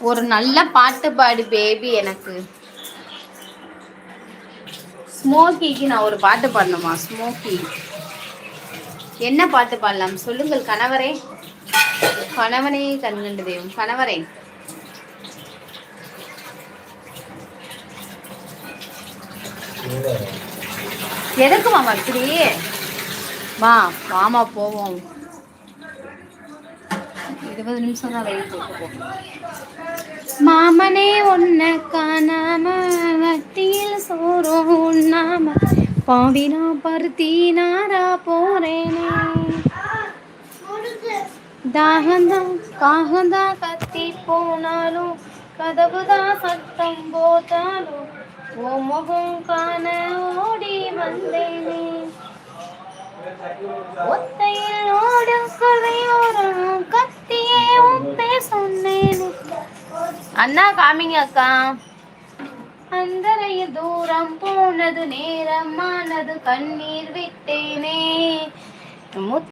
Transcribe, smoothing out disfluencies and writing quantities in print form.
ஒரு நல்ல பாட்டு பாடு பேபி. எனக்கு ஸ்மோக்கிக்கு நான் ஒரு பாட்டு பாடணுமா? ஸ்மோக்கி என்ன பாட்டு பாடலாம் சொல்லுங்கள் கணவரே. கணவனே கண்கண்டு தெய்வம். கணவரே எதுக்கு மாமா இப்படி? மாமா போவோம். 20 நிமிஷம் தான் வெயிட் போட்டுப்போம். மாமனே ஒன்ன காணாம வட்டியில் சோறும் உண்ணாம பாவினா பருத்தி நாரா போறேனே. தாகந்தான் காகந்தான் கத்தி போனாலும் கதவுதான் சத்தம் போட்டாலும் ஓ முகம் காண ஓடி வந்தேனே. ஒத்தையில் ஓடும் கதையோரம் கத்தியே உப்பே சொன்னேனே. அண்ணா காமிங்க அக்கா. அந்தரையில் தூரம் போனது நேரமானது கண்ணீர் விட்டேனே.